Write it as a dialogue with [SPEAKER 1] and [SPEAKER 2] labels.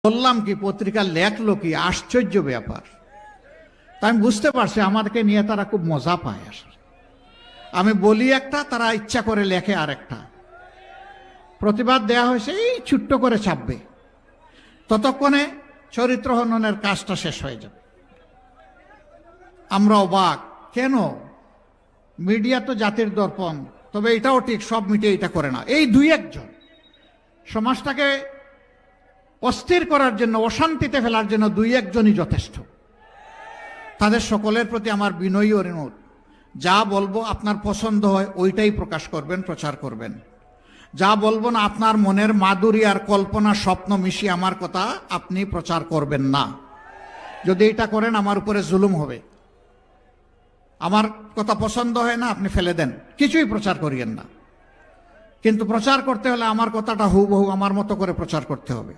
[SPEAKER 1] বললাম কি পত্রিকা লেখলো কি, আশ্চর্য ব্যাপার। তাই আমি বুঝতে পারছি আমাদেরকে নিয়ে তারা খুব মজা পায়। আসলে আমি বলি একটা, তারা ইচ্ছা করে লেখে আরেকটা। প্রতিবাদ দেয়া হয়েছে, এই ছোট্ট করে ছাপবে, ততক্ষণে চরিত্র হননের কাজটা শেষ হয়ে যাবে। আমরা অবাক, কেন? মিডিয়া তো জাতির দর্পণ। তবে এটাও ঠিক, সব মিডিয়া এটা করে না। এই দুই একজন সমাজটাকে অস্থির করার জন্য, অশান্তিতে ফেলার জন্য দুই একজনই যথেষ্ট। তাদের সকলের প্রতি আমার বিনয়ী অনুরোধ, যা বলবো আপনার পছন্দ হয় ওইটাই প্রকাশ করবেন, প্রচার করবেন। যা বলবো না, আপনার মনের মাধুরী আর কল্পনা স্বপ্ন মিশিয়ে আমার কথা আপনি প্রচার করবেন না। যদি এটা করেন আমার উপরে জুলুম হবে। আমার কথা পছন্দ হয় না, আপনি ফেলে দেন, কিছুই প্রচার করিয়েন না। কিন্তু প্রচার করতে হলে আমার কথাটা হুবহু আমার মতো করে প্রচার করতে হবে।